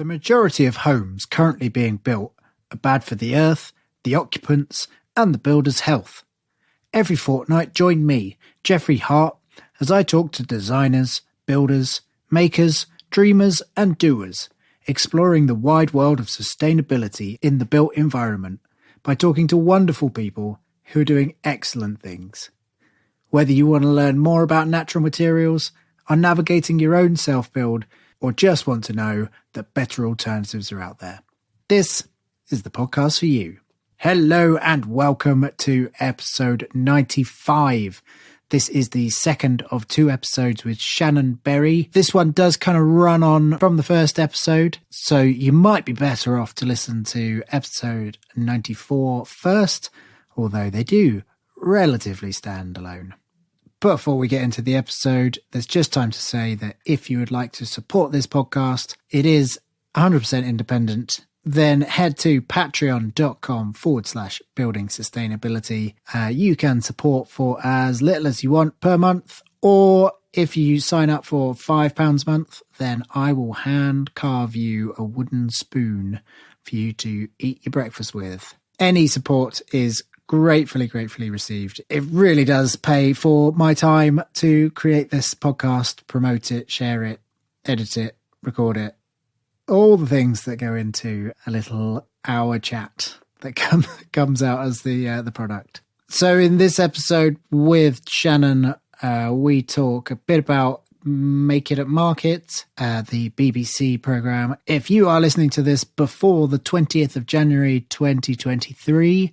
The majority of homes currently being built are bad for the earth, the occupants, and the builder's health. Every fortnight, join me, Jeffrey Hart, as I talk to designers, builders, makers, dreamers, and doers, exploring the wide world of sustainability in the built environment by talking to wonderful people who are doing excellent things. Whether you want to learn more about natural materials, are navigating your own self-build, or just want to know that better alternatives are out there, this is the podcast for you. Hello and welcome to episode 95. This is the second of two episodes with Shannon Berry. This one does kind of run on from the first episode, so you might be better off to listen to episode 94 first, although they do relatively stand alone. But before we get into the episode, there's just time to say that if you would like to support this podcast, it is 100% independent. Then head to patreon.com/building sustainability. You can support for as little as you want per month, or if you sign up for £5 a month, then I will hand carve you a wooden spoon for you to eat your breakfast with. Any support is gratefully received. It really does pay for my time to create this podcast, promote it, share it, edit it, record it. All the things that go into a little hour chat that comes out as the product. So in this episode with Shannon, we talk a bit about Make It at Market, the BBC programme. If you are listening to this before the 20th of January 2023,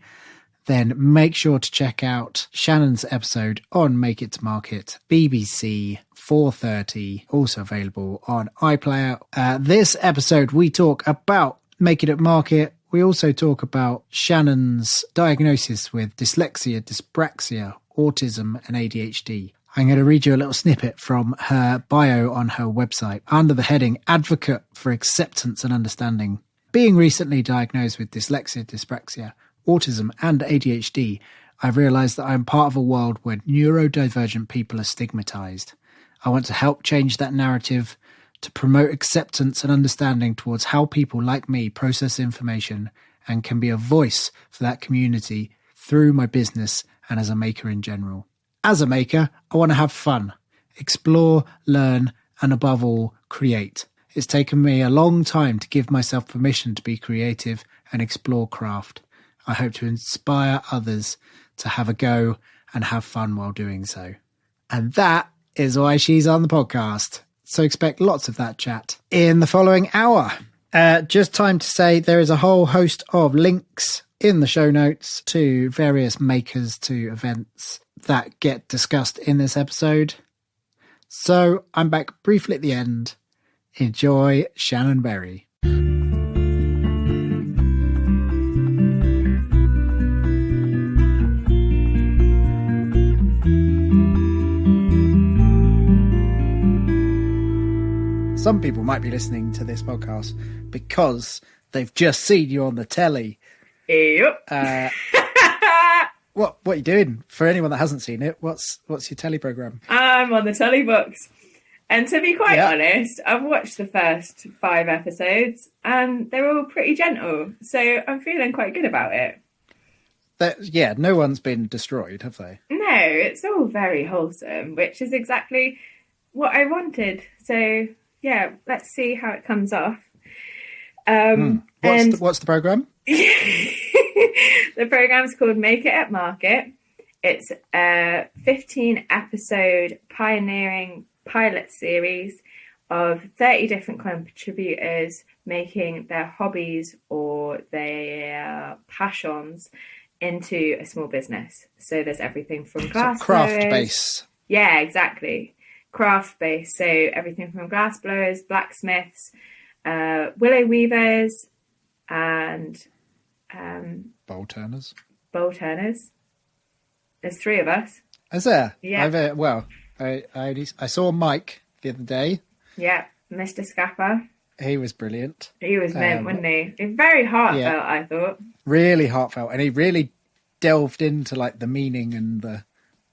then make sure to check out Shannon's episode on Make It to Market, BBC 4:30, also available on iPlayer. This episode, we talk about Make It at Market. We also talk about Shannon's diagnosis with dyslexia, dyspraxia, autism, and ADHD. I'm going to read you a little snippet from her bio on her website under the heading Advocate for Acceptance and Understanding. Being recently diagnosed with dyslexia, dyspraxia, autism, and ADHD, I've realised that I'm part of a world where neurodivergent people are stigmatised. I want to help change that narrative to promote acceptance and understanding towards how people like me process information and can be a voice for that community through my business and as a maker in general. As a maker, I want to have fun, explore, learn, and above all, create. It's taken me a long time to give myself permission to be creative and explore craft. I hope to inspire others to have a go and have fun while doing so. And that is why she's on the podcast. So expect lots of that chat in the following hour. Just time to say there is a whole host of links in the show notes to various makers, to events that get discussed in this episode. So I'm back briefly at the end. Enjoy Shannon Berry. Some people might be listening to this podcast because they've just seen you on the telly. Yep. What are you doing? For anyone that hasn't seen it, what's your telly programme? I'm on the telly books. And to be quite honest, I've watched the first 5 episodes and they're all pretty gentle. So I'm feeling quite good about it. No one's been destroyed, have they? No, it's all very wholesome, which is exactly what I wanted. So yeah, let's see how it comes off. What's the programme? The programme's called Make It at Market. It's a 15-episode pioneering pilot series of 30 different contributors making their hobbies or their passions into a small business. So there's everything from glass craft-based. Yeah, exactly. Craft-based. So everything from glass blowers, blacksmiths, willow weavers, and bowl turners. There's 3 of us. Is there? Yeah. I saw Mike the other day. Yeah, Mr. Scapper. He was brilliant. He was mint, wasn't he? Very heartfelt, I thought. Really heartfelt, and he really delved into like the meaning and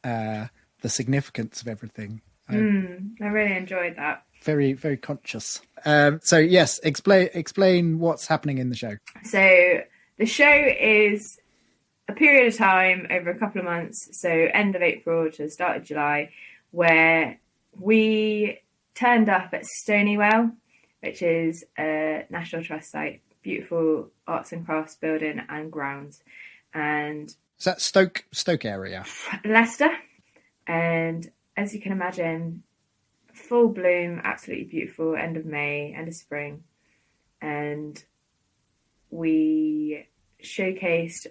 the significance of everything. I really enjoyed that. Very, very conscious. So yes, explain what's happening in the show. So the show is a period of time over a couple of months, so end of April to the start of July, where we turned up at Stonywell, which is a National Trust site, beautiful arts and crafts building and grounds. And is that Stoke area? Leicester. And as you can imagine, full bloom, absolutely beautiful, end of May, end of spring. And we showcased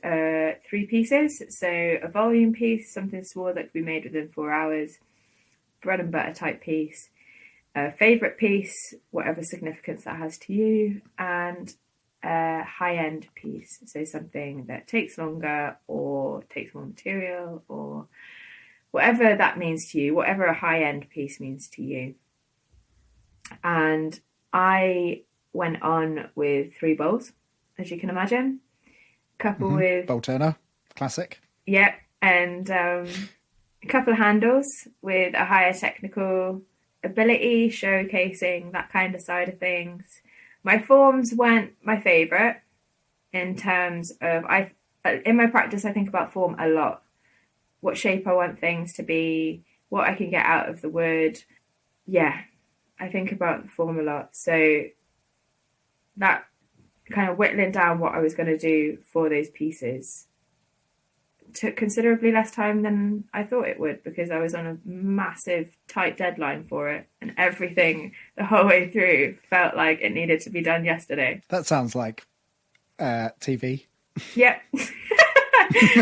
3 pieces. So a volume piece, something small that could be made within 4 hours, bread and butter type piece, a favourite piece, whatever significance that has to you, and a high-end piece. So something that takes longer or takes more material or whatever that means to you, whatever a high-end piece means to you. And I went on with 3 bowls, as you can imagine. A couple with... bowl turner, classic. Yeah, and a couple of handles with a higher technical ability, showcasing that kind of side of things. My forms weren't my favourite in terms of... in my practice, I think about form a lot. What shape I want things to be, what I can get out of the wood. Yeah, I think about the form a lot. So that kind of whittling down what I was going to do for those pieces took considerably less time than I thought it would, because I was on a massive tight deadline for it, and everything the whole way through felt like it needed to be done yesterday. That sounds like TV. Yep.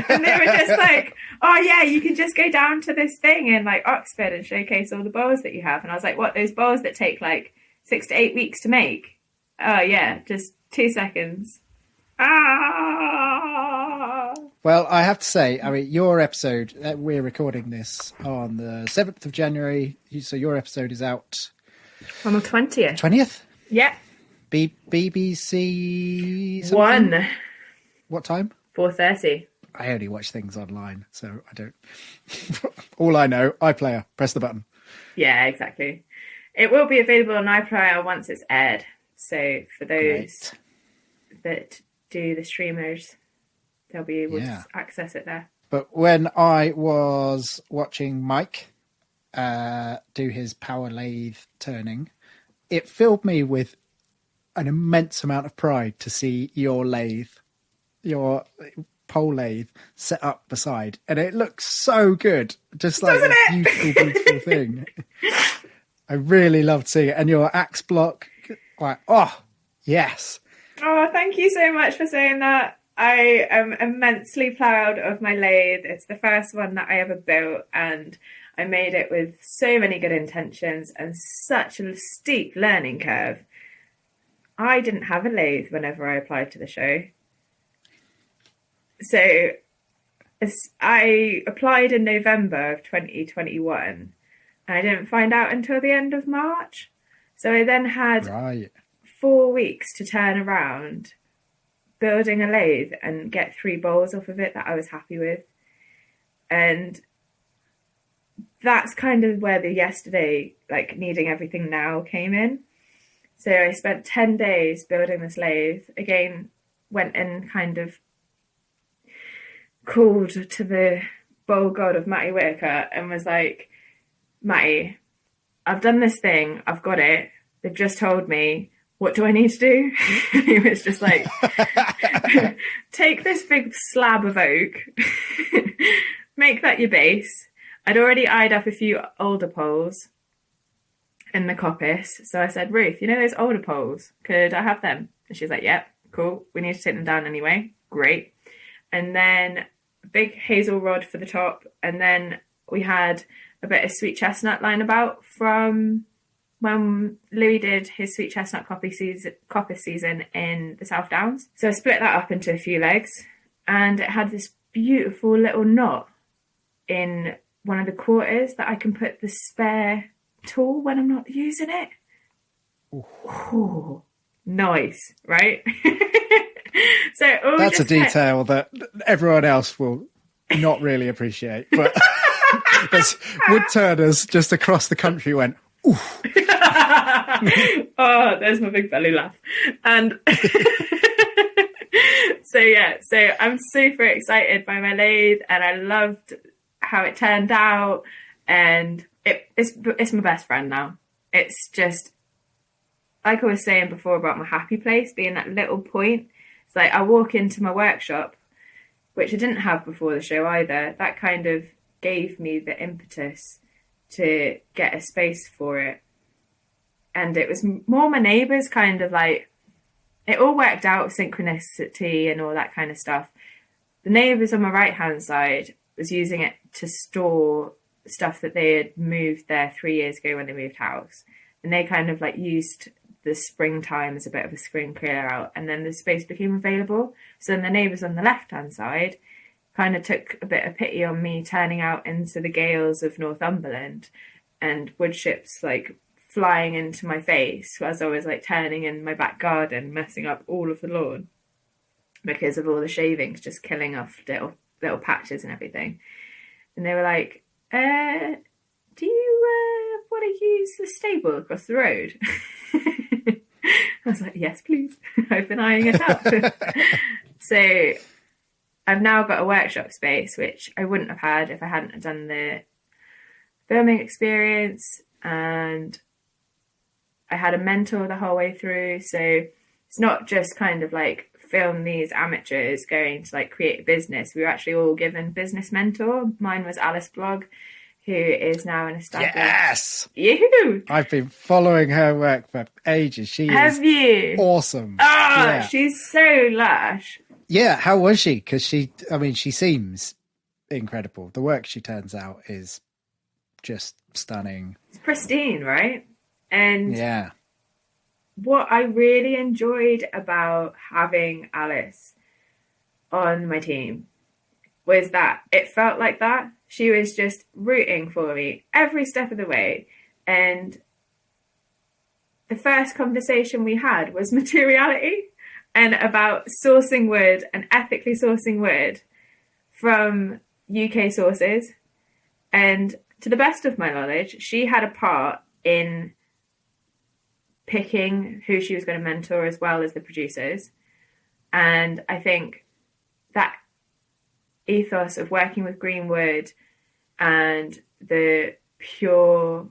And they were just like, oh yeah, you can just go down to this thing in like Oxford and showcase all the bowls that you have. And I was like, what, those bowls that take like 6 to 8 weeks to make? Oh yeah, just 2 seconds. Well, I have to say, I mean, your episode, we're recording this on the 7th of January, so your episode is out on the 20th. 20th? Yeah. BBC something? 1. What time? 4:30. I only watch things online, so I don't... All I know, iPlayer, press the button. Yeah, exactly. It will be available on iPlayer once it's aired. So for those that do the streamers, they'll be able to access it there. But when I was watching Mike do his power lathe turning, it filled me with an immense amount of pride to see your lathe, your pole lathe, set up beside. And it looks so good. Just like a beautiful, beautiful thing. I really loved seeing it. And your axe block, like, oh, yes. Oh, thank you so much for saying that. I am immensely proud of my lathe. It's the first one that I ever built, and I made it with so many good intentions and such a steep learning curve. I didn't have a lathe whenever I applied to the show. So I applied in November of 2021, and I didn't find out until the end of March. So I then had 4 weeks to turn around building a lathe and get 3 bowls off of it that I was happy with. And that's kind of where the yesterday, like needing everything now, came in. So I spent 10 days building this lathe. Again, went and kind of called to the bowl god of Matty Whitaker and was like, Matty, I've done this thing, I've got it. They've just told me, what do I need to do? He was just like, take this big slab of oak, make that your base. I'd already eyed up a few older poles in the coppice. So I said, Ruth, you know those older poles? Could I have them? And she's like, yep, cool. We need to take them down anyway. Great. And then a big hazel rod for the top. And then we had a bit of sweet chestnut lying about from when Louis did his sweet chestnut coppice season in the South Downs. So I split that up into a few legs, and it had this beautiful little knot in one of the quarters that I can put the spare tool when I'm not using it. Ooh, nice, right? So that's a detail that everyone else will not really appreciate. But there's wood turners just across the country went, ooh. Oh, there's my big belly laugh. And so I'm super excited by my lathe, and I loved how it turned out, and it's my best friend now. It's just like I was saying before about my happy place being that little point. It's like I walk into my workshop, which I didn't have before the show either. That kind of gave me the impetus to get a space for it. And it was more my neighbours kind of like, it all worked out, synchronicity and all that kind of stuff. The neighbours on my right-hand side was using it to store stuff that they had moved there 3 years ago when they moved house. And they kind of like used the springtime as a bit of a spring clear out, and then the space became available. So then the neighbours on the left-hand side kind of took a bit of pity on me turning out into the gales of Northumberland and wood chips like flying into my face as I was like turning in my back garden, messing up all of the lawn because of all the shavings just killing off little patches and everything. And they were like, do you want to use the stable across the road? I was like, yes, please. I've been eyeing it up. So I've now got a workshop space, which I wouldn't have had if I hadn't done the filming experience. And I had a mentor the whole way through. So it's not just kind of like film these amateurs going to like create a business. We were actually all given business mentor. Mine was Alice Blogg, who is now an established... Yes! You! I've been following her work for ages. She is awesome. Oh, yeah. She's so lush. Yeah, how was she? Because she seems incredible. The work she turns out is just stunning. It's pristine, right? And yeah, what I really enjoyed about having Alice on my team was that it felt like that. She was just rooting for me every step of the way. And the first conversation we had was materiality and about sourcing wood and ethically sourcing wood from UK sources. And to the best of my knowledge, she had a part in picking who she was going to mentor as well as the producers. And I think that ethos of working with green wood and the pure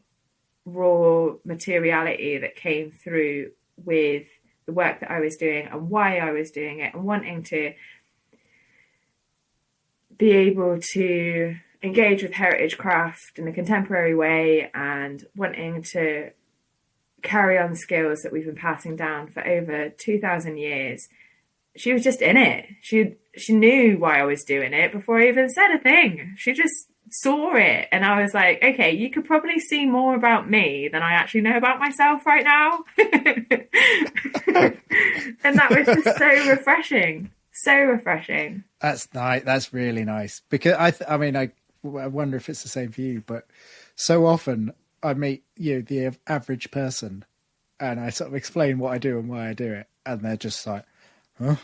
raw materiality that came through with the work that I was doing and why I was doing it, and wanting to be able to engage with heritage craft in a contemporary way and wanting to carry on skills that we've been passing down for over 2,000 years. She was just in it. She knew why I was doing it before I even said a thing. She just saw it, and I was like, okay, you could probably see more about me than I actually know about myself right now. And that was just so refreshing. So refreshing. That's nice. That's really nice. Because I wonder if it's the same for you, but so often I meet the average person, and I sort of explain what I do and why I do it, and they're just like, huh?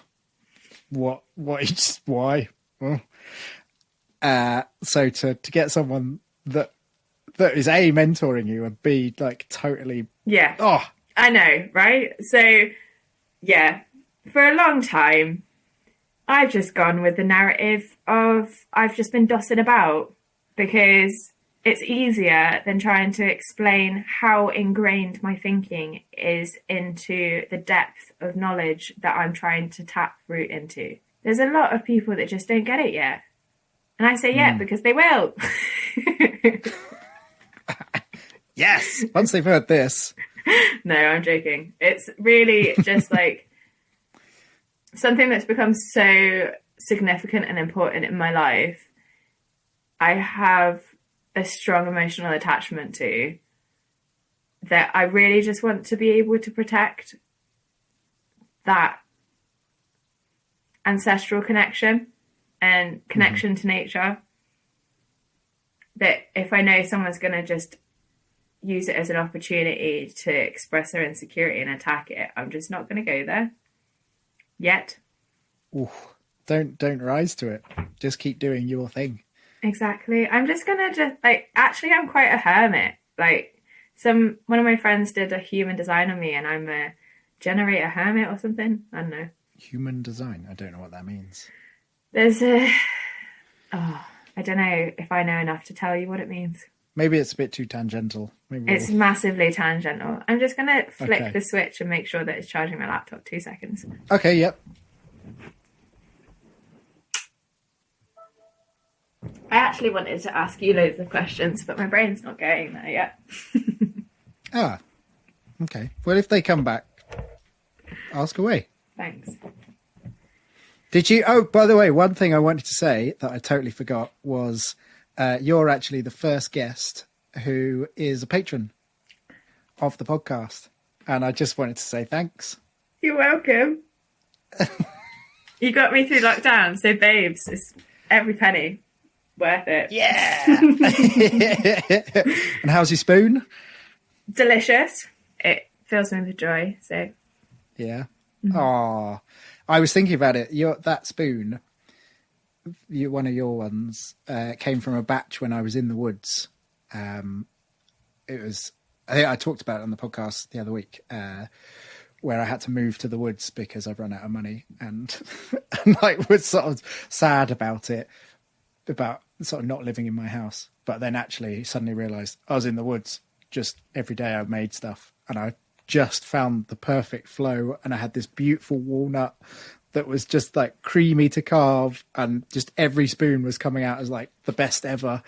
What why? Huh? So to get someone that is A, mentoring you, and B, like totally... Yeah. Oh, I know, right? So, yeah, for a long time, I've just gone with the narrative of I've just been dossing about because it's easier than trying to explain how ingrained my thinking is into the depth of knowledge that I'm trying to tap root into. There's a lot of people that just don't get it yet. And I say yet because they will. Yes, once they've heard this. No, I'm joking. It's really just like something that's become so significant and important in my life. I have a strong emotional attachment to that. I really just want to be able to protect that ancestral connection and connection to nature. That if I know someone's going to just use it as an opportunity to express their insecurity and attack it, I'm just not going to go there yet. Ooh, don't rise to it. Just keep doing your thing. Exactly. I'm just going to actually, I'm quite a hermit. Like, One of my friends did a human design on me, and I'm a generator hermit or something. I don't know. Human design? I don't know what that means. There's I don't know if I know enough to tell you what it means. Maybe it's a bit too tangential. It's massively tangential. I'm just going to flick the switch and make sure that it's charging my laptop. 2 seconds. Okay, yep. I actually wanted to ask you loads of questions, but my brain's not going there yet. Okay. Well, if they come back, ask away. Thanks. Did you? Oh, by the way, one thing I wanted to say that I totally forgot was you're actually the first guest who is a patron of the podcast. And I just wanted to say thanks. You're welcome. You got me through lockdown. So, babes, it's every penny worth it. Yeah. And how's your spoon? Delicious. It fills me with joy. So, yeah. Oh, I was thinking about it. That spoon, one of your ones, came from a batch when I was in the woods. It was, I think I talked about it on the podcast the other week, where I had to move to the woods because I've run out of money, and like was sort of sad about it, about sort of not living in my house. But then actually suddenly realised I was in the woods just every day. I made stuff, and I just found the perfect flow, and I had this beautiful walnut that was just like creamy to carve, and just every spoon was coming out as like the best ever.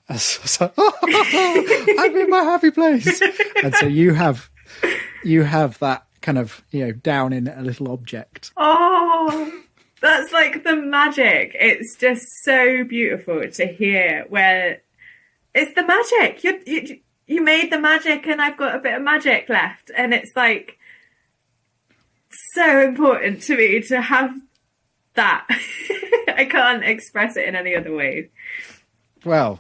I was like, I'm in my happy place. And so you have that kind of, down in a little object. Oh, that's like the magic. It's just so beautiful to hear where it's the magic. You made the magic, and I've got a bit of magic left. And it's like so important to me to have that. I can't express it in any other way. Well,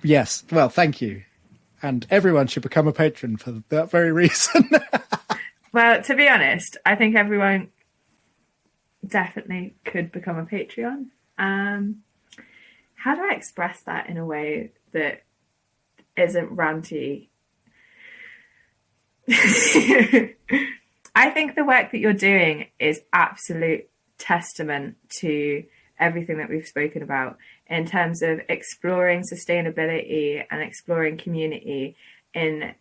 yes. Well, thank you. And everyone should become a patron for that very reason. Well, to be honest, I think everyone definitely could become a Patreon. How do I express that in a way that isn't ranty? I think the work that you're doing is absolute testament to everything that we've spoken about in terms of exploring sustainability and exploring community in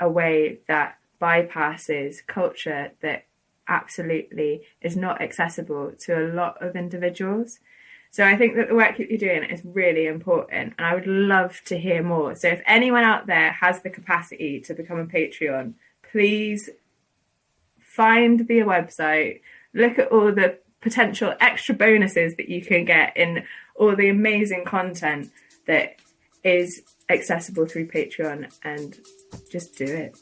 a way that bypasses culture that absolutely is not accessible to a lot of individuals. So I think that the work that you're doing is really important, and I would love to hear more. So if anyone out there has the capacity to become a Patreon, please find the website, look at all the potential extra bonuses that you can get in all the amazing content that is accessible through Patreon, and just do it.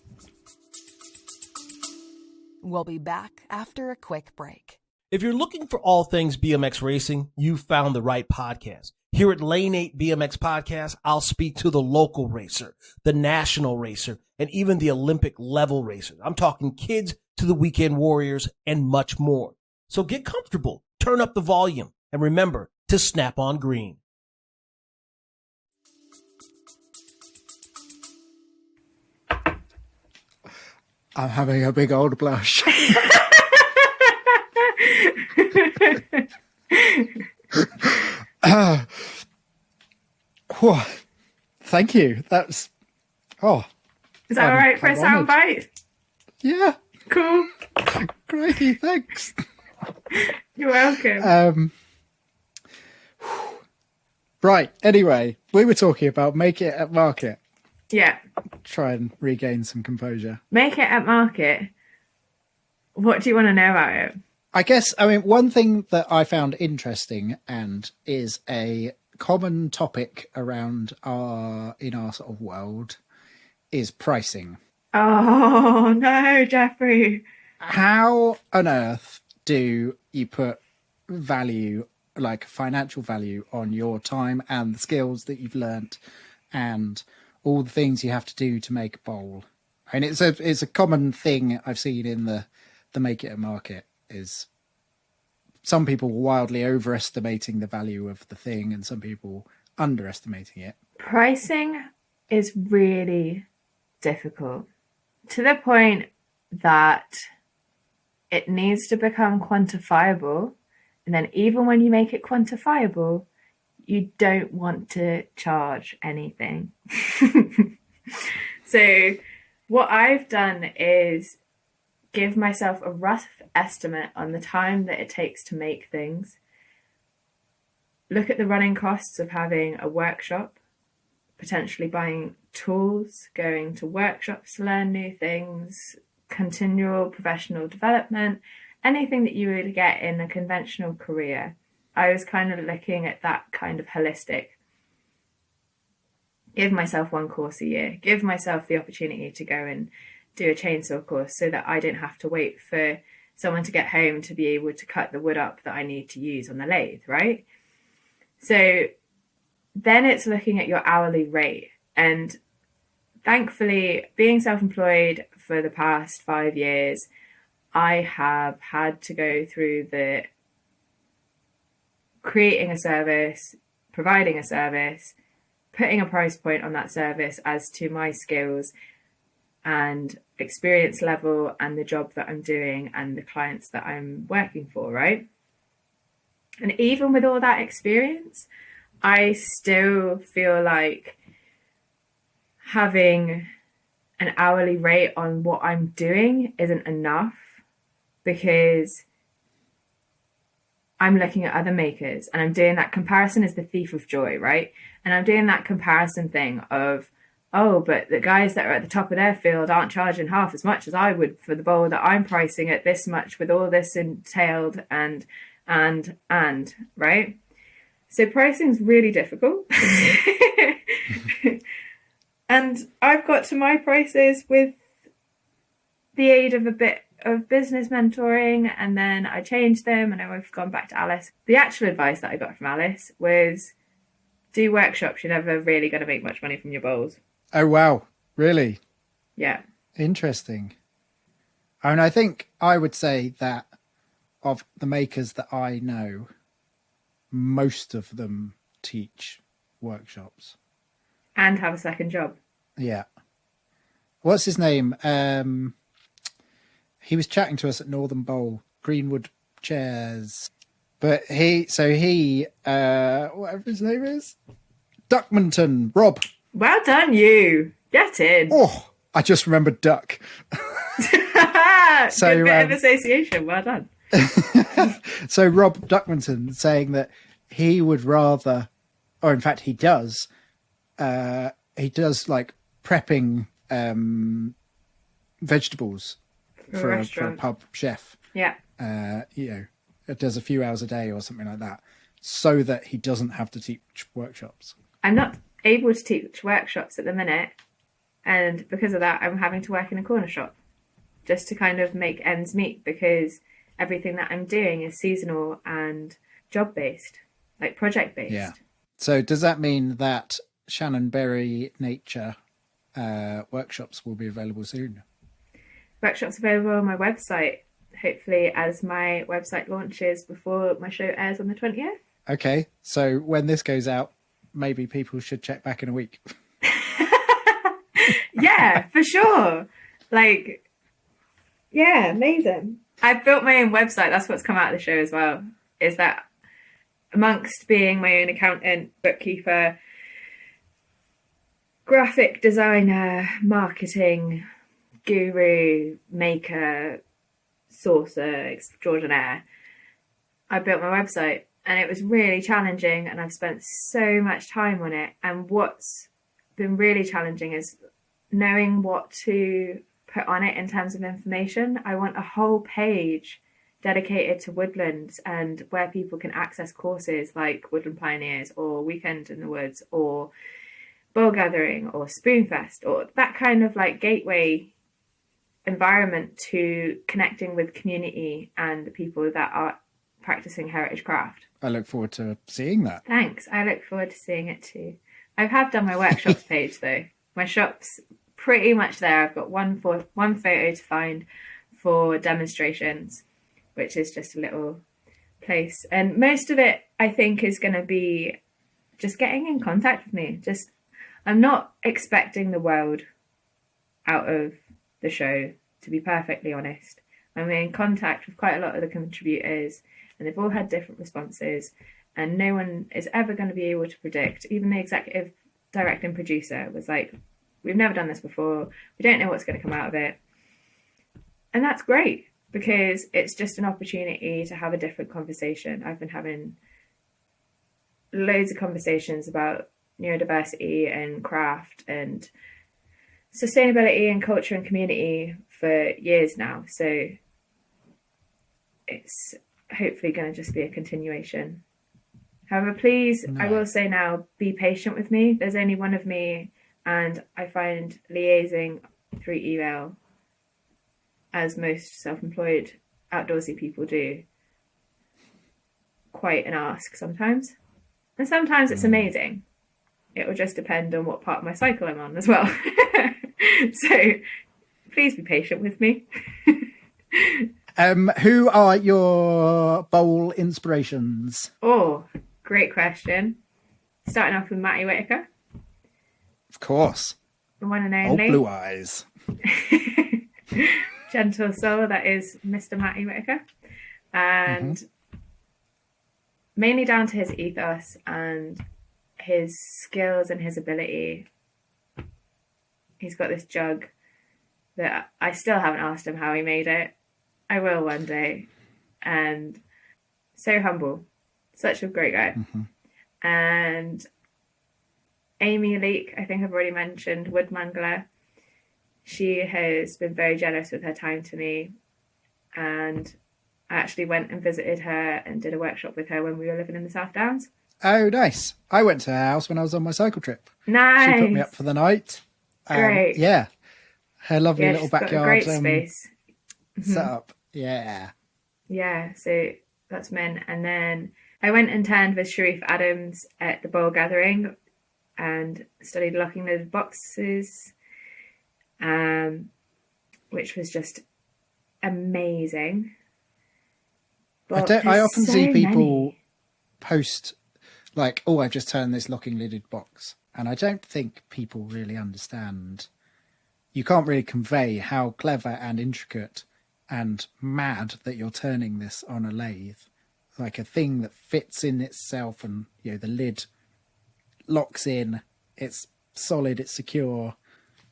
We'll be back after a quick break. If you're looking for all things BMX racing, you found the right podcast. Here at Lane 8 BMX Podcast, I'll speak to the local racer, the national racer, and even the Olympic level racer. I'm talking kids to the weekend warriors and much more. So get comfortable, turn up the volume, and remember to snap on green. I'm having a big old blush. Thank you. That's Is that all right for a sound bite? Yeah. Cool. Crikey, thanks. You're welcome. Right. Anyway, we were talking about Make It at Market. Yeah. Try and regain some composure. Make It at Market. What do you want to know about it? I guess, one thing that I found interesting and is a common topic around in our sort of world is pricing. Oh, no, Jeffrey. How on earth do you put value, like financial value, on your time and the skills that you've learnt and all the things you have to do to make a bowl? And it's a common thing I've seen in the Make It a Market is some people wildly overestimating the value of the thing and some people underestimating it. Pricing is really difficult, to the point that it needs to become quantifiable. And then even when you make it quantifiable, you don't want to charge anything. So what I've done is give myself a rough estimate on the time that it takes to make things. Look at the running costs of having a workshop, potentially buying tools, going to workshops to learn new things, continual professional development, anything that you would get in a conventional career. I was kind of looking at that kind of holistic. Give myself one course a year, give myself the opportunity to go and do a chainsaw course so that I didn't have to wait for someone to get home to be able to cut the wood up that I need to use on the lathe, right? So then it's looking at your hourly rate. And thankfully, being self-employed for the past 5 years, I have had to go through the creating a service, providing a service, putting a price point on that service as to my skills and experience level and the job that I'm doing and the clients that I'm working for, right? And even with all that experience, I still feel like having an hourly rate on what I'm doing isn't enough, because I'm looking at other makers and I'm doing that comparison is the thief of joy, right? And I'm doing that comparison thing of, oh, but the guys that are at the top of their field aren't charging half as much as I would for the bowl that I'm pricing at this much with all this entailed and, right? So pricing is really difficult. And I've got to my prices with the aid of a bit of business mentoring, and then I changed them and I've gone back to Alice. The actual advice that I got from Alice was do workshops. You're never really going to make much money from your bowls. Oh, wow. Really? Yeah. Interesting. I mean, I think I would say that of the makers that I know, most of them teach workshops. And have a second job. Yeah. What's his name? He was chatting to us at Northern Bowl, Greenwood Chairs. But whatever his name is, Duckmanton, Rob. Well done, you. Get in. Oh, I just remembered Duck. So, good bit of association. Well done. So Rob Duckmanton saying that he would rather, or in fact he does like prepping vegetables for a pub chef. Yeah. It does a few hours a day or something like that, so that he doesn't have to teach workshops. I'm not able to teach workshops at the minute, and because of that I'm having to work in a corner shop just to kind of make ends meet, because everything that I'm doing is seasonal and job based, like project based. Yeah. So does that mean that Shannon Berry Nature workshops will be available soon? Workshops available on my website, hopefully, as my website launches before my show airs on the 20th. Okay, so when this goes out, maybe people should check back in a week. Yeah, for sure. Like, yeah, amazing. I've built my own website. That's what's come out of the show as well, is that amongst being my own accountant, bookkeeper, graphic designer, marketing guru, maker, sourcer extraordinaire, I built my website, and it was really challenging, and I've spent so much time on it. And what's been really challenging is knowing what to put on it in terms of information. I want a whole page dedicated to woodlands and where people can access courses like Woodland Pioneers or Weekend in the Woods or Bowl Gathering or Spoonfest, or that kind of like gateway environment to connecting with community and the people that are practicing heritage craft. I look forward to seeing that. Thanks. I look forward to seeing it too. I have done my workshops page though. My shop's pretty much there. I've got one photo to find for demonstrations, which is just a little place. And most of it, I think, is going to be just getting in contact with me. I'm not expecting the world out of the show, to be perfectly honest. I'm in contact with quite a lot of the contributors, and they've all had different responses, and no one is ever going to be able to predict. Even the executive director and producer was like, we've never done this before, we don't know what's going to come out of it. And that's great, because it's just an opportunity to have a different conversation. I've been having loads of conversations about neurodiversity and craft and sustainability and culture and community for years now. So it's hopefully going to just be a continuation. However, please, I will say now, be patient with me. There's only one of me, and I find liaising through email, as most self-employed outdoorsy people do, quite an ask sometimes. And sometimes it's amazing. It will just depend on what part of my cycle I'm on as well. So please be patient with me. Who are your bowl inspirations? Oh, great question. Starting off with Matty Whitaker. Of course. The one and Old only. blue eyes. Gentle soul, that is Mr. Matty Whitaker. And mainly down to his ethos and his skills and his ability. He's got this jug that I still haven't asked him how he made it. I will one day. And so humble. Such a great guy. And Amy Leake, I think I've already mentioned, woodmangler. She has been very generous with her time to me. And I actually went and visited her and did a workshop with her when we were living in the South Downs. Oh, nice. I went to her house when I was on my cycle trip. Nice. She put me up for the night. Great. Yeah. Her lovely little she's got backyard a great space. set up. Yeah. Yeah, so that's men. And then I went and turned with Sharif Adams at the bowl gathering and studied locking loaded boxes, which was just amazing. But I often so see people many. post like, oh, I've just turned this locking lidded box. And I don't think people really understand. You can't really convey how clever and intricate and mad that you're turning this on a lathe. Like a thing that fits in itself, and the lid locks in, it's solid, it's secure,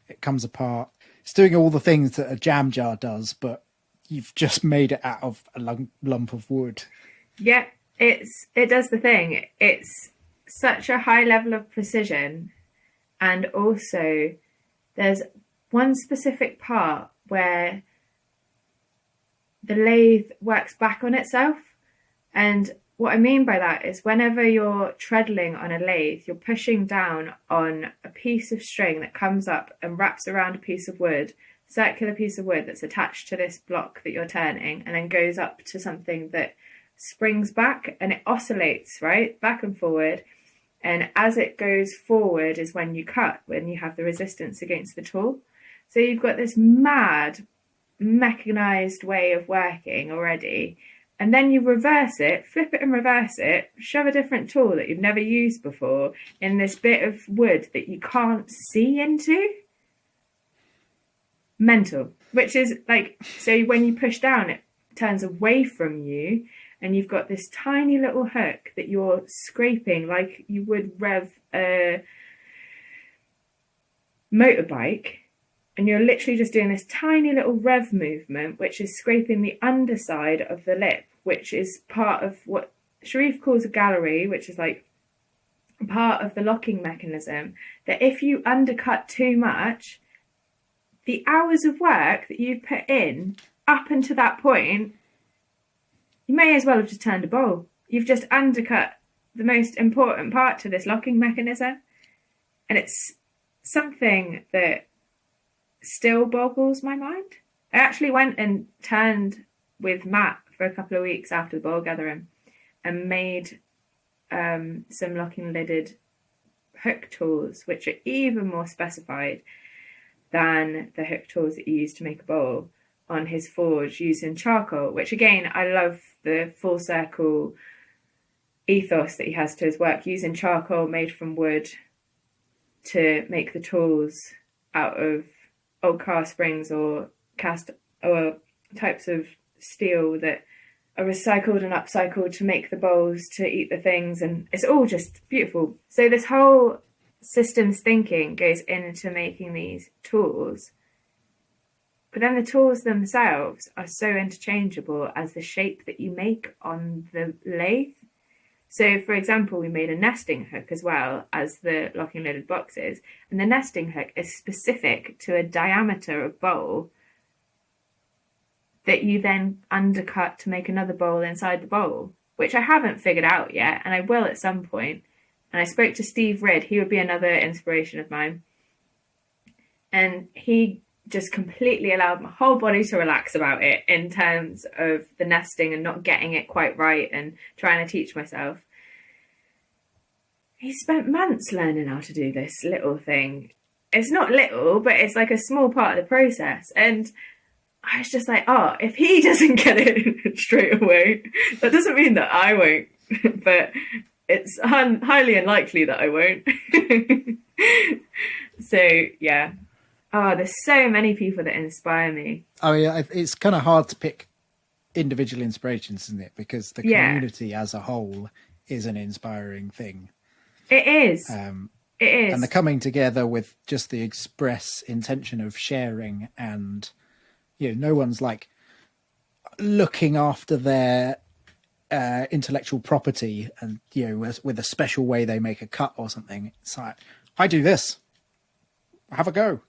it comes apart. It's doing all the things that a jam jar does, but you've just made it out of a lump of wood. Yeah, it does the thing. It's such a high level of precision, and also there's one specific part where the lathe works back on itself. And what I mean by that is whenever you're treadling on a lathe, you're pushing down on a piece of string that comes up and wraps around a piece of wood, circular piece of wood that's attached to this block that you're turning, and then goes up to something that springs back, and it oscillates, right, back and forward. And as it goes forward is when you cut, when you have the resistance against the tool. So you've got this mad mechanized way of working already. And then you reverse it, flip it and reverse it, shove a different tool that you've never used before in this bit of wood that you can't see into. Mental. Which is like, so when you push down, it turns away from you, and you've got this tiny little hook that you're scraping like you would rev a motorbike. And you're literally just doing this tiny little rev movement, which is scraping the underside of the lip, which is part of what Sharif calls a gallery, which is like part of the locking mechanism, that if you undercut too much, the hours of work that you've put in up until that point, you may as well have just turned a bowl. You've just undercut the most important part to this locking mechanism. And it's something that still boggles my mind. I actually went and turned with Matt for a couple of weeks after the bowl gathering and made some locking lidded hook tools, which are even more specified than the hook tools that you use to make a bowl, on his forge using charcoal, which again, I love the full circle ethos that he has to his work, using charcoal made from wood to make the tools out of old cast springs or cast or types of steel that are recycled and upcycled to make the bowls to eat the things, and it's all just beautiful. So this whole systems thinking goes into making these tools, but then the tools themselves are so interchangeable as the shape that you make on the lathe. So, for example, we made a nesting hook as well as the locking loaded boxes, and the nesting hook is specific to a diameter of bowl that you then undercut to make another bowl inside the bowl, which I haven't figured out yet, and I will at some point. And I spoke to Steve Ridd, he would be another inspiration of mine. And he just completely allowed my whole body to relax about it in terms of the nesting and not getting it quite right and trying to teach myself. He spent months learning how to do this little thing. It's not little, but it's like a small part of the process. And I was just like, oh, if he doesn't get it straight away, that doesn't mean that I won't, but it's highly unlikely that I won't. So, yeah. Oh, there's so many people that inspire me. I mean, it's kind of hard to pick individual inspirations, isn't it? Because the community as a whole is an inspiring thing. It is. It is. And the coming together with just the express intention of sharing, and, you know, no one's like looking after their intellectual property and, you know, with a special way they make a cut or something. It's like, I do this. Have a go.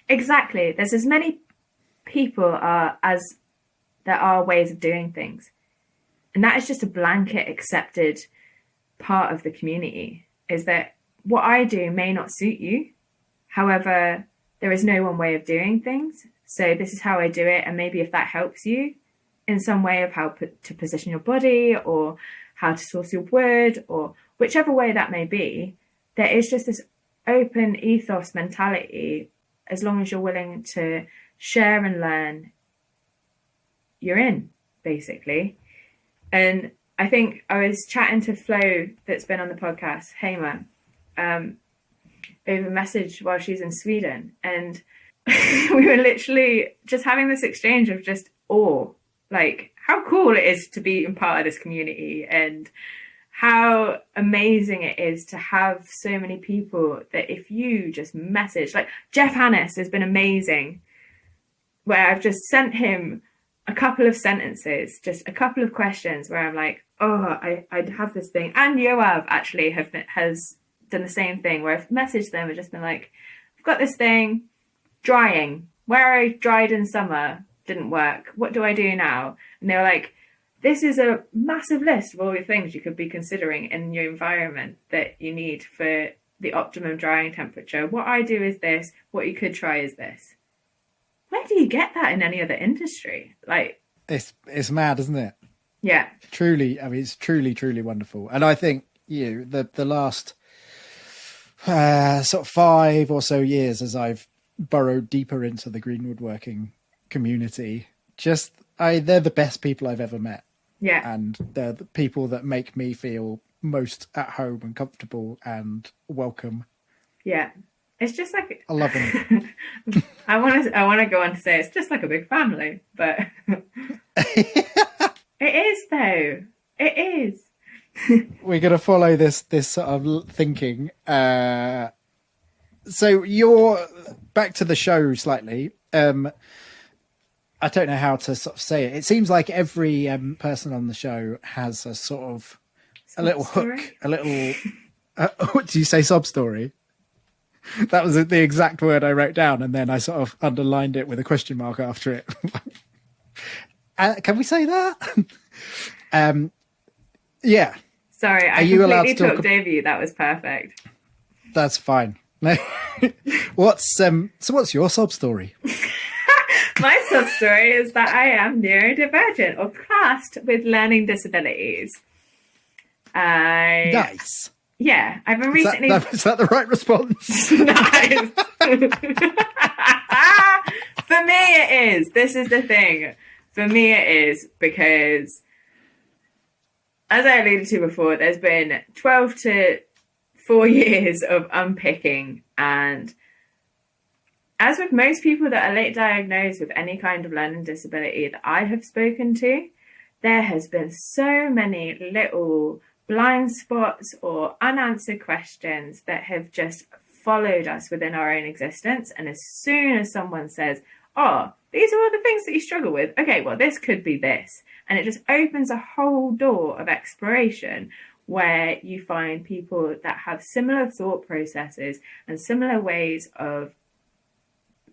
Exactly. There's as many people as there are ways of doing things. And that is just a blanket accepted part of the community, is that what I do may not suit you. However, there is no one way of doing things. So this is how I do it. And maybe if that helps you in some way of how to position your body or how to source your wood or whichever way that may be, there is just this open ethos mentality. As long as you're willing to share and learn, you're in, basically. And I think I was chatting to Flo, that's been on the podcast, Hamer, over message while she's in Sweden. And we were literally just having this exchange of just awe, like how cool it is to be in part of this community and how amazing it is to have so many people that if you just message, like Jeff Hannes has been amazing, where I've just sent him a couple of sentences, just a couple of questions where I'm like, oh, I'd have this thing. And Yoav actually has done the same thing where I've messaged them and just been like, I've got this thing, drying, where I dried in summer didn't work. What do I do now? And they were like, this is a massive list of all the things you could be considering in your environment that you need for the optimum drying temperature. What I do is this. What you could try is this. Where do you get that in any other industry? Like, it's mad, isn't it? Yeah. Truly, I mean, it's truly, truly wonderful. And I think, you know, the last sort of 5 or so years as I've burrowed deeper into the green woodworking community, they're the best people I've ever met. Yeah. And they're the people that make me feel most at home and comfortable and welcome. Yeah. It's just like, I love them. I want to go on to say it's just like a big family, but it is though. It is. We're going to follow this sort of thinking. So you're back to the show slightly. I don't know how to sort of say it. It seems like every person on the show has a sort of a little hook, a little. What did you say? Sob story. That was the exact word I wrote down, and then I sort of underlined it with a question mark after it. Can we say that? Yeah. Sorry, I completely talked over you. That was perfect. That's fine. What's your sob story? My sob story is that I am neurodivergent or classed with learning disabilities. Nice. Yeah, I've been recently... Is that the right response? Nice. For me, it is. This is the thing. For me, it is because, as I alluded to before, there's been 12 to 4 years of unpicking and as with most people that are late diagnosed with any kind of learning disability that I have spoken to, there has been so many little blind spots or unanswered questions that have just followed us within our own existence. And as soon as someone says, oh, these are all the things that you struggle with, okay, well, this could be this. And it just opens a whole door of exploration where you find people that have similar thought processes and similar ways of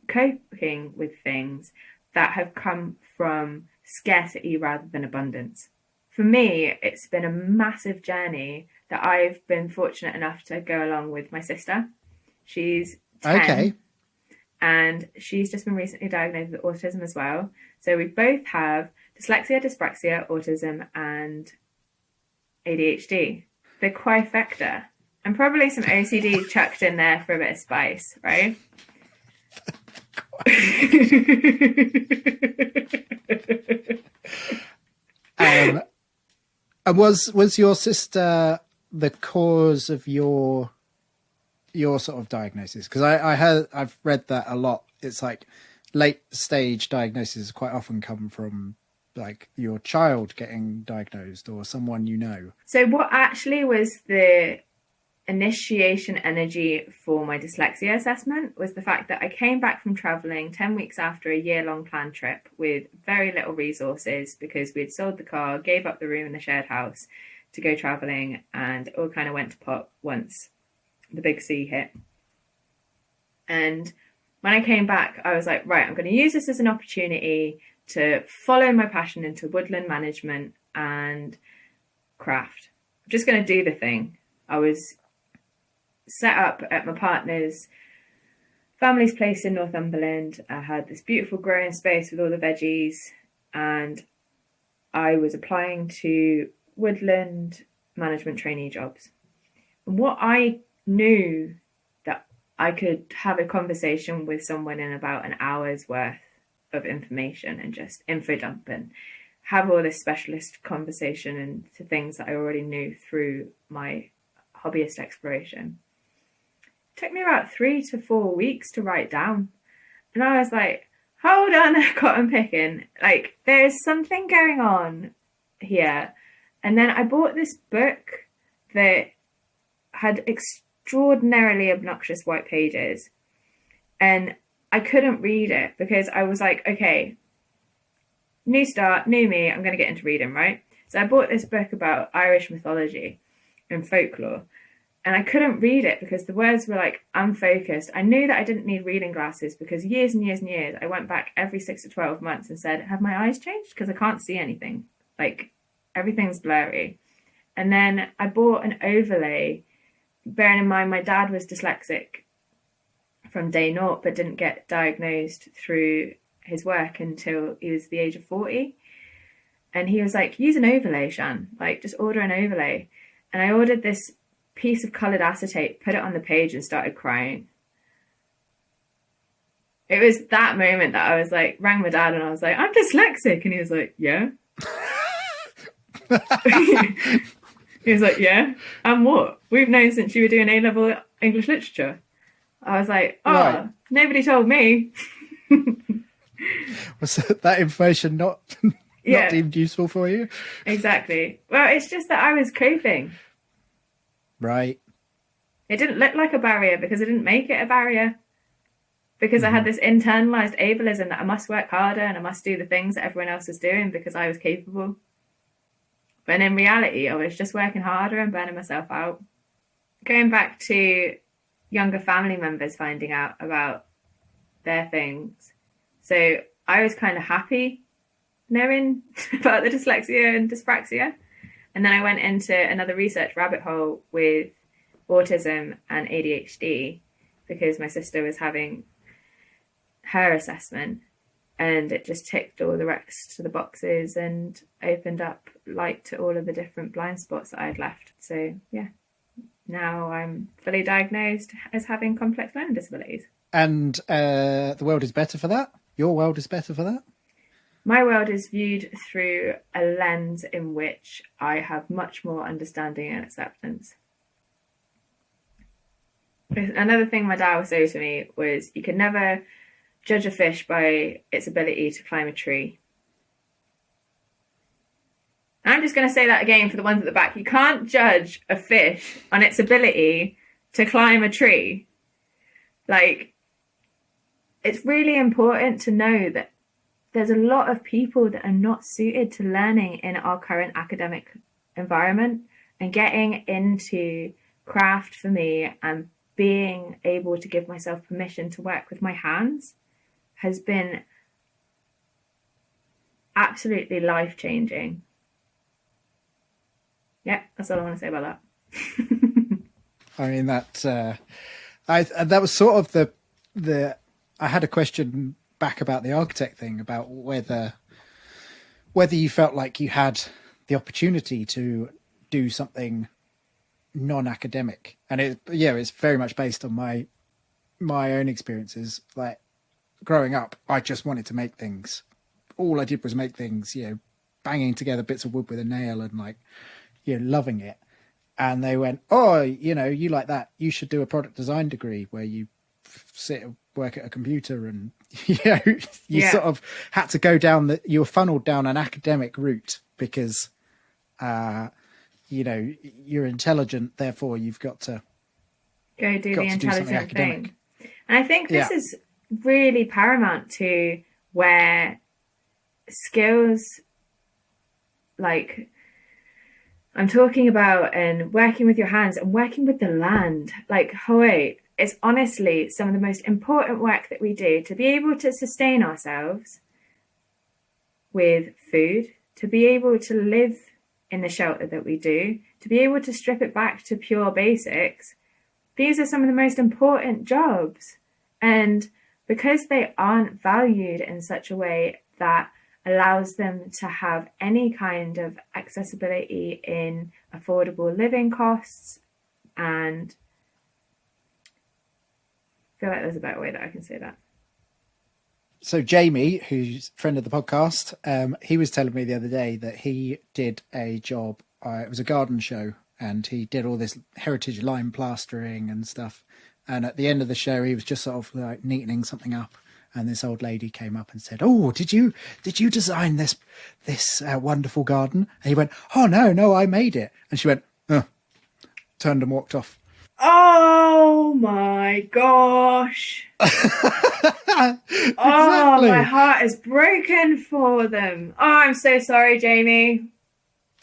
coping with things that have come from scarcity rather than abundance. For me, it's been a massive journey that I've been fortunate enough to go along with my sister. She's 10, Okay. and she's just been recently diagnosed with autism as well. So we both have dyslexia, dyspraxia, autism, and ADHD. The quifecta. And probably some OCD chucked in there for a bit of spice, right? And was your sister the cause of your sort of diagnosis? Because I've read that a lot. It's like late stage diagnoses quite often come from like your child getting diagnosed or someone you know. So what actually was the initiation energy for my dyslexia assessment was the fact that I came back from traveling 10 weeks after a year-long planned trip with very little resources because we'd sold the car, gave up the room in the shared house to go traveling, and it all kind of went to pot once the big C hit. And when I came back, I was like, right, I'm going to use this as an opportunity to follow my passion into woodland management and craft. I'm just going to do the thing. I was set up at my partner's family's place in Northumberland. I had this beautiful growing space with all the veggies, and I was applying to woodland management trainee jobs. And what I knew that I could have a conversation with someone in about an hour's worth of information and just info dump and have all this specialist conversation into things that I already knew through my hobbyist exploration. It took me about 3 to 4 weeks to write down. And I was like, hold on, cotton picking. Like, there's something going on here. And then I bought this book that had extraordinarily obnoxious white pages. And I couldn't read it because I was like, okay, new start, new me, I'm going to get into reading, right? So I bought this book about Irish mythology and folklore. And I couldn't read it because the words were like unfocused. I knew that I didn't need reading glasses because years and years and years, I went back every 6 to 12 months and said, have my eyes changed? Because I can't see anything. Like, everything's blurry. And then I bought an overlay, bearing in mind my dad was dyslexic from day naught, but didn't get diagnosed through his work until he was the age of 40. And he was like, use an overlay, Shan. Like, just order an overlay. And I ordered this piece of coloured acetate, put it on the page and started crying. It was that moment that I was like, rang my dad and I was like, I'm dyslexic. And he was like, yeah. He was like, yeah. And what? We've known since you were doing A-level English literature. I was like, oh, right. Nobody told me. Was that information not deemed useful for you? Exactly. Well, it's just that I was coping. Right. It didn't look like a barrier because I didn't make it a barrier. Because I had this internalized ableism that I must work harder and I must do the things that everyone else was doing because I was capable. But in reality, I was just working harder and burning myself out. Going back to younger family members finding out about their things. So I was kind of happy knowing about the dyslexia and dyspraxia. And then I went into another research rabbit hole with autism and ADHD because my sister was having her assessment and it just ticked all the rest of the boxes and opened up light to all of the different blind spots that I had left. So, yeah, now I'm fully diagnosed as having complex learning disabilities. And the world is better for that? Your world is better for that? My world is viewed through a lens in which I have much more understanding and acceptance. Another thing my dad would say to me was, you can never judge a fish by its ability to climb a tree. I'm just going to say that again for the ones at the back. You can't judge a fish on its ability to climb a tree. Like, it's really important to know that there's a lot of people that are not suited to learning in our current academic environment, and getting into craft for me and being able to give myself permission to work with my hands has been absolutely life-changing. Yeah, that's all I want to say about that. I mean, that was sort of the I had a question back about the architect thing, about whether you felt like you had the opportunity to do something non-academic. And it's very much based on my own experiences. Like, growing up, I just wanted to make things. All I did was make things, banging together bits of wood with a nail and loving it. And they went, oh, you like that, you should do a product design degree where you sit and work at a computer. And sort of had to go down you were funneled down an academic route because you're intelligent, therefore you've got to go do the intelligent thing. And I think this is really paramount to where skills like I'm talking about, and working with your hands and working with the land, like Hawaii, is honestly some of the most important work that we do to be able to sustain ourselves with food, to be able to live in the shelter that we do, to be able to strip it back to pure basics. These are some of the most important jobs. And because they aren't valued in such a way that allows them to have any kind of accessibility in affordable living costs, and I feel like there's a better way that I can say that. So Jamie, who's a friend of the podcast, he was telling me the other day that he did a job. It was a garden show, and he did all this heritage lime plastering and stuff. And at the end of the show, he was just sort of like neatening something up. And this old lady came up and said, "Oh, did you design this wonderful garden?" And he went, "Oh, no, I made it." And she went, "Oh," turned and walked off. Oh my gosh. Exactly. Oh, my heart is broken for them. Oh, I'm so sorry, Jamie.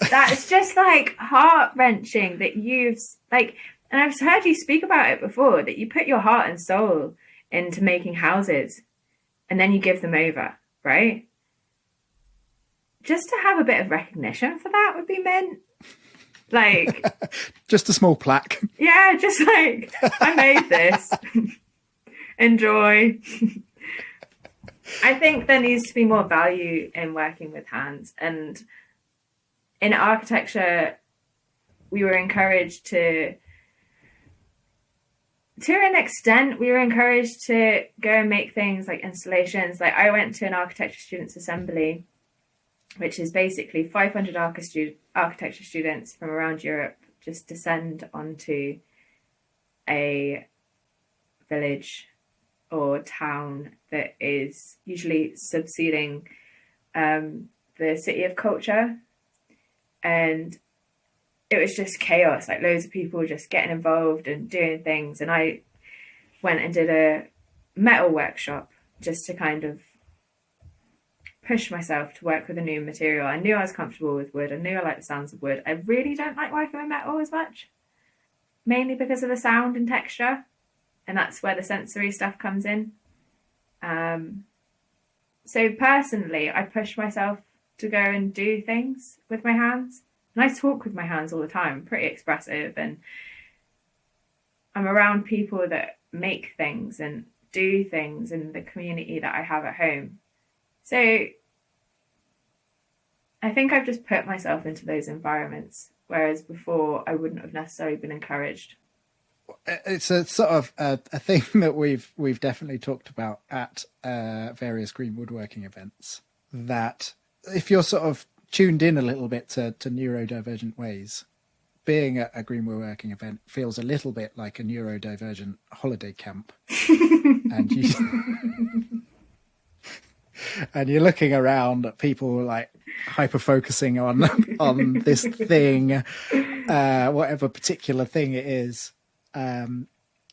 That's just like heart-wrenching that you've like, and I've heard you speak about it before, that you put your heart and soul into making houses and then you give them over, right? Just to have a bit of recognition for that would be meant. Like, just a small plaque. Yeah, just like, I made this. Enjoy. I think there needs to be more value in working with hands. And in architecture, we were encouraged to an extent, we were encouraged to go and make things like installations. Like, I went to an architecture students assembly, which is basically 500 architecture students from around Europe just descend onto a village or town that is usually subsuing the city of culture. And it was just chaos, like loads of people just getting involved and doing things. And I went and did a metal workshop just to kind of push myself to work with a new material. I knew I was comfortable with wood. I knew I liked the sounds of wood. I really don't like working with metal as much, mainly because of the sound and texture. And that's where the sensory stuff comes in. So personally, I push myself to go and do things with my hands. And I talk with my hands all the time. I'm pretty expressive, and I'm around people that make things and do things in the community that I have at home. So I think I've just put myself into those environments, whereas before I wouldn't have necessarily been encouraged. It's a sort of a thing that we've definitely talked about at various green woodworking events, that if you're sort of tuned in a little bit to neurodivergent ways, being at a Greenwheel Working event feels a little bit like a neurodivergent holiday camp. And you're looking around at people like hyper focusing on this thing, whatever particular thing it is. First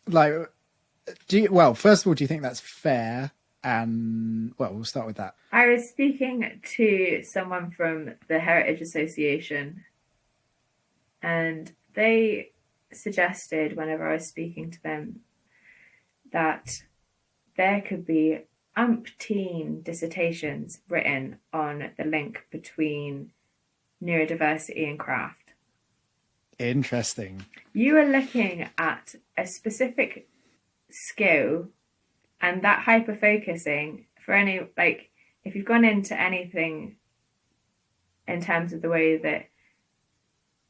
of all, do you think that's fair? And we'll start with that. I was speaking to someone from the Heritage Association, and they suggested, whenever I was speaking to them, that there could be umpteen dissertations written on the link between neurodiversity and craft. Interesting. You are looking at a specific skill, and that hyper focusing for any, like, if you've gone into anything in terms of the way that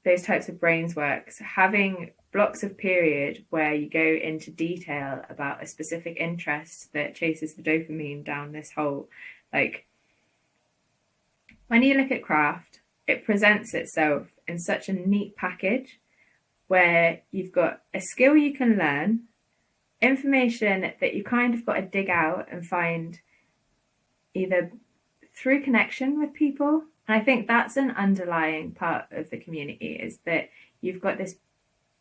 those types of brains works, having blocks of period where you go into detail about a specific interest that chases the dopamine down this hole. Like, when you look at craft, it presents itself in such a neat package where you've got a skill you can learn, information that you kind of got to dig out and find either through connection with people. And I think that's an underlying part of the community, is that you've got this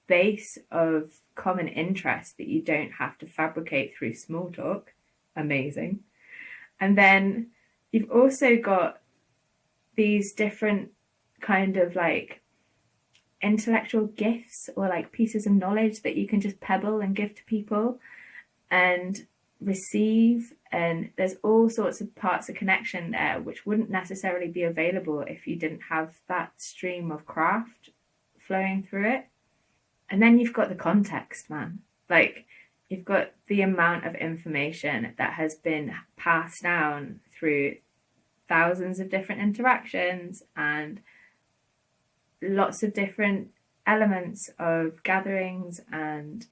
base of common interest that you don't have to fabricate through small talk. Amazing. And then you've also got these different kind of like intellectual gifts or like pieces of knowledge that you can just pebble and give to people and receive, and there's all sorts of parts of connection there which wouldn't necessarily be available if you didn't have that stream of craft flowing through it. And then you've got the context, man. Like, you've got the amount of information that has been passed down through thousands of different interactions and lots of different elements of gatherings and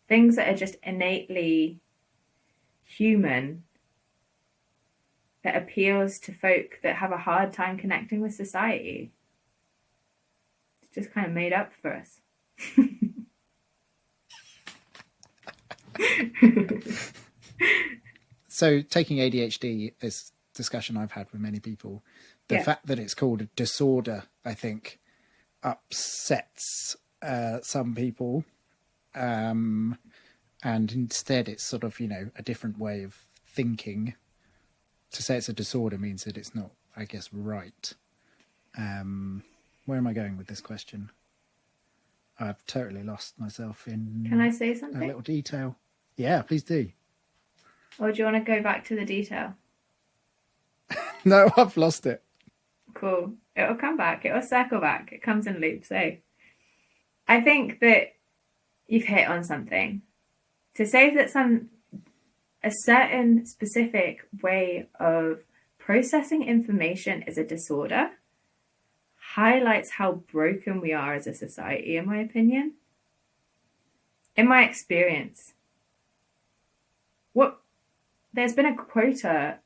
things that are just innately human, that appeals to folk that have a hard time connecting with society. It's just kind of made up for us. So taking ADHD, this discussion I've had with many people, the fact that it's called a disorder, I think, upsets some people, and instead it's sort of, a different way of thinking. To say it's a disorder means that it's not, I guess, right. Where am I going with this question? I've totally lost myself in... Can I say something? A little detail. Yeah, please do. Or do you want to go back to the detail? No, I've lost it. Cool. It'll come back. It'll circle back. It comes in loops. So I think that you've hit on something. To say that a certain specific way of processing information is a disorder highlights how broken we are as a society, in my opinion. In my experience, there's been a quota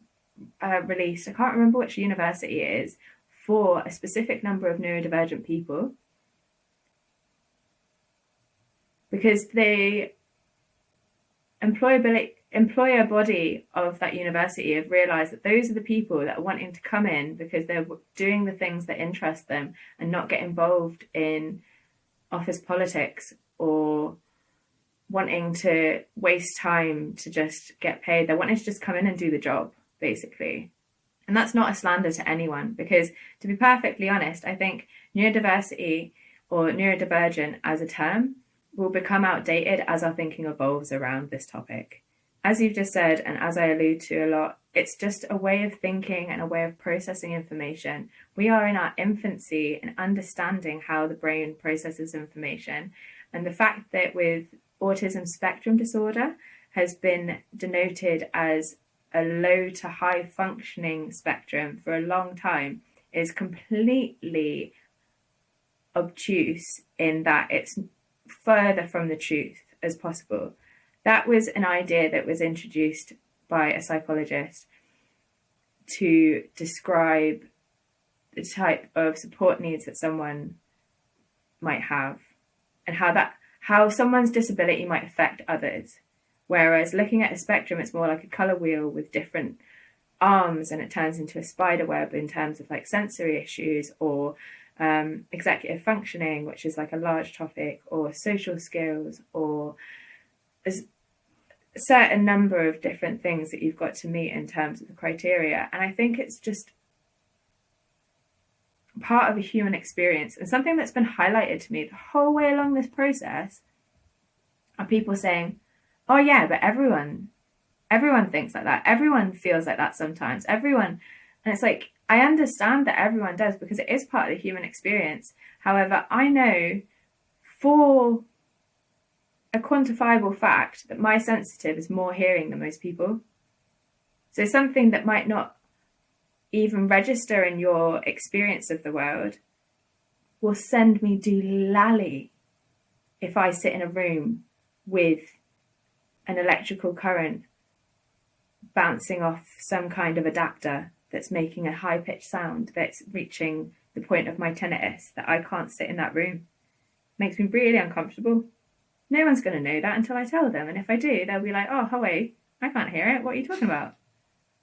released, I can't remember which university it is, for a specific number of neurodivergent people, because the employer body of that university have realised that those are the people that are wanting to come in because they're doing the things that interest them and not get involved in office politics or wanting to waste time to just get paid. They're wanting to just come in and do the job, basically. And that's not a slander to anyone, because to be perfectly honest, I think neurodiversity or neurodivergent as a term will become outdated as our thinking evolves around this topic. As you've just said, and as I allude to a lot, it's just a way of thinking and a way of processing information. We are in our infancy in understanding how the brain processes information. And the fact that with autism spectrum disorder has been denoted as a low to high functioning spectrum for a long time is completely obtuse, in that it's further from the truth as possible. That was an idea that was introduced by a psychologist to describe the type of support needs that someone might have, and how someone's disability might affect others. Whereas looking at a spectrum, it's more like a color wheel with different arms, and it turns into a spider web in terms of like sensory issues, or executive functioning, which is like a large topic, or social skills, or a certain number of different things that you've got to meet in terms of the criteria. And I think it's just part of a human experience, and something that's been highlighted to me the whole way along this process are people saying, oh yeah, but everyone thinks like that, everyone feels like that sometimes, everyone. And it's like, I understand that everyone does, because it is part of the human experience. However, I know for a quantifiable fact that my sensitive is more hearing than most people. So something that might not even register in your experience of the world will send me doolally if I sit in a room with an electrical current bouncing off some kind of adapter that's making a high-pitched sound that's reaching the point of my tinnitus, that I can't sit in that room. It makes me really uncomfortable. No one's going to know that until I tell them. And if I do, they'll be like, oh, wait, I can't hear it. What are you talking about?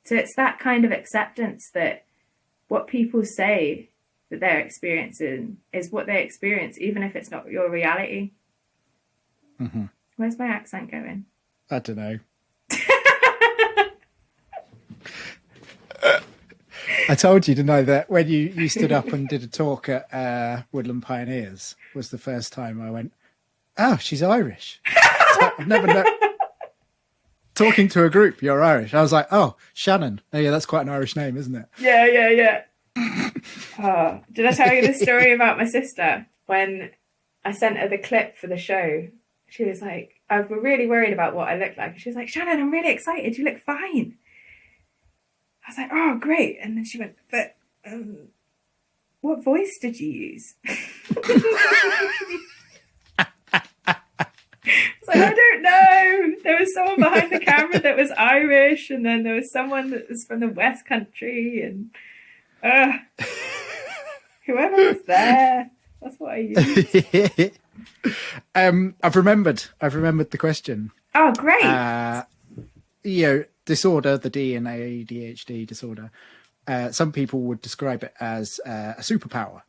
So it's that kind of acceptance that what people say that they're experiencing is what they experience, even if it's not your reality. Mm-hmm. Where's my accent going? I don't know. I told you, didn't I, that when you stood up and did a talk at Woodland Pioneers was the first time I went, oh, she's Irish. So I've never known. Talking to a group, you're Irish. I was like, oh, Shannon. Oh, yeah, that's quite an Irish name, isn't it? Yeah. Oh, did I tell you the story about my sister? When I sent her the clip for the show, she was like, I was really worried about what I looked like. She was like, Shannon, I'm really excited. You look fine. I was like, oh, great. And then she went, but what voice did you use? I was like, I don't know. There was someone behind the camera that was Irish, and then there was someone that was from the West Country, and whoever was there, that's what I used. I've remembered the question. Oh, great. Disorder, the D in ADHD disorder. Some people would describe it as a superpower,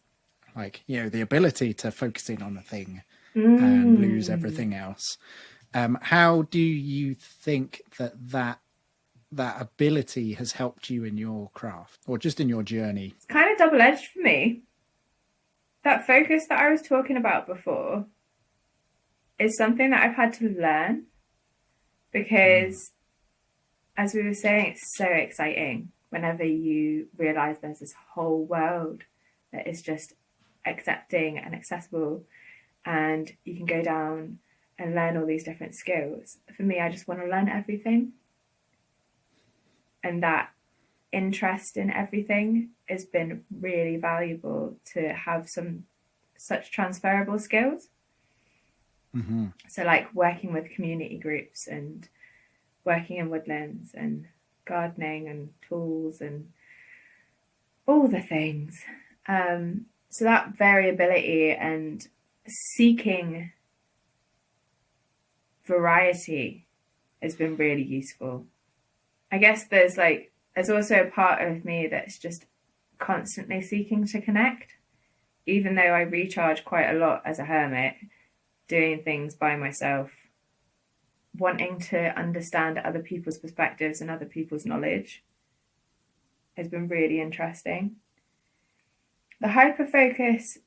like, the ability to focus in on a thing and lose everything else. How do you think that ability has helped you in your craft, or just in your journey? It's kind of double-edged for me. That focus that I was talking about before is something that I've had to learn, because as we were saying, it's so exciting whenever you realize there's this whole world that is just accepting and accessible, and you can go down and learn all these different skills. For me, I just want to learn everything. And that interest in everything has been really valuable to have some such transferable skills. Mm-hmm. So like working with community groups and working in woodlands and gardening and tools and all the things. So that variability and seeking variety has been really useful. I guess there's also a part of me that's just constantly seeking to connect, even though I recharge quite a lot as a hermit, doing things by myself, wanting to understand other people's perspectives and other people's knowledge has been really interesting. The hyperfocus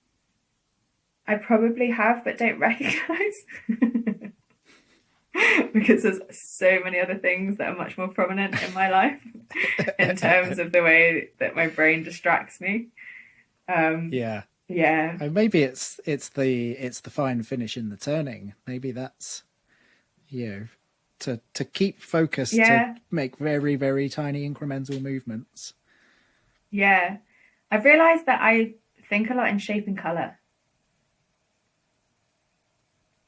I probably have but don't recognize because there's so many other things that are much more prominent in my life in terms of the way that my brain distracts me. Yeah. And maybe it's the fine finish in the turning. Maybe that's to keep focused, to make very, very tiny incremental movements. Yeah. I've realized that I think a lot in shape and color.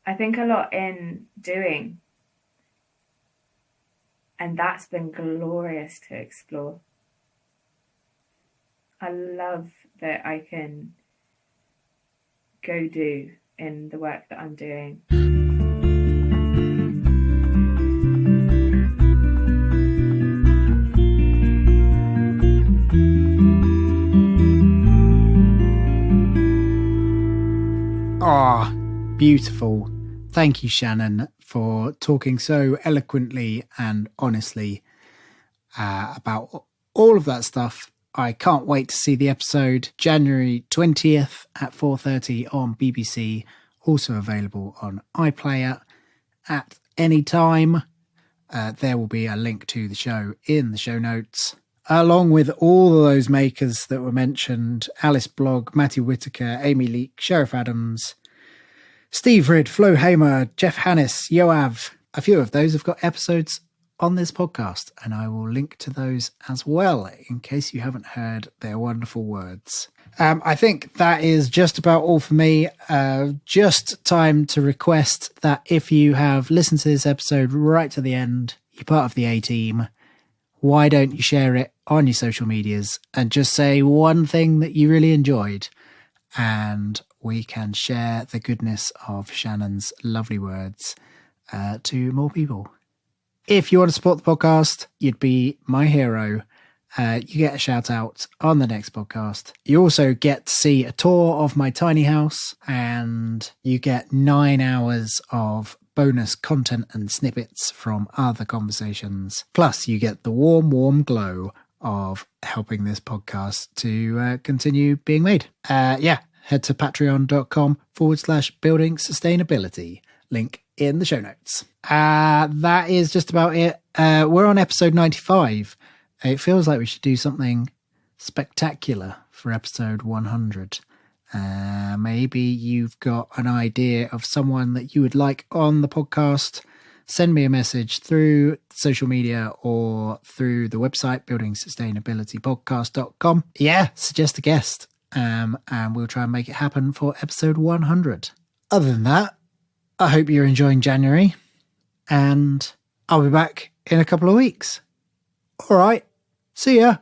I think a lot in doing. And that's been glorious to explore. I love that I can go do in the work that I'm doing. Ah, beautiful. Thank you, Shannon, for talking so eloquently and honestly about all of that stuff. I can't wait to see the episode. January 20th at 4:30 on BBC, also available on iPlayer at any time. There will be a link to the show in the show notes, along with all of those makers that were mentioned: Alice Blogg, Matthew Whitaker, Amy Leake, Sheriff Adams, Steve Ridd, Flo Hamer, Jeff Hannis, Yoav. A few of those have got episodes on this podcast, and I will link to those as well in case you haven't heard their wonderful words. I think that is just about all for me. Just time to request that if you have listened to this episode right to the end, you're part of the A-team, why don't you share it on your social medias and just say one thing that you really enjoyed, and we can share the goodness of Shannon's lovely words to more people. If you want to support the podcast, you'd be my hero. You get a shout out on the next podcast. You also get to see a tour of my tiny house, and you get 9 hours of bonus content and snippets from other conversations. Plus, you get the warm glow of helping this podcast to continue being made. Head to patreon.com/building sustainability. Link in the show notes. That is just about it. We're on episode 95. It feels like we should do something spectacular for episode 100. Maybe you've got an idea of someone that you would like on the podcast. Send me a message through social media or through the website, buildingsustainabilitypodcast.com. Suggest a guest. And we'll try and make it happen for episode 100. Other than that, I hope you're enjoying January, and I'll be back in a couple of weeks. All right. See ya.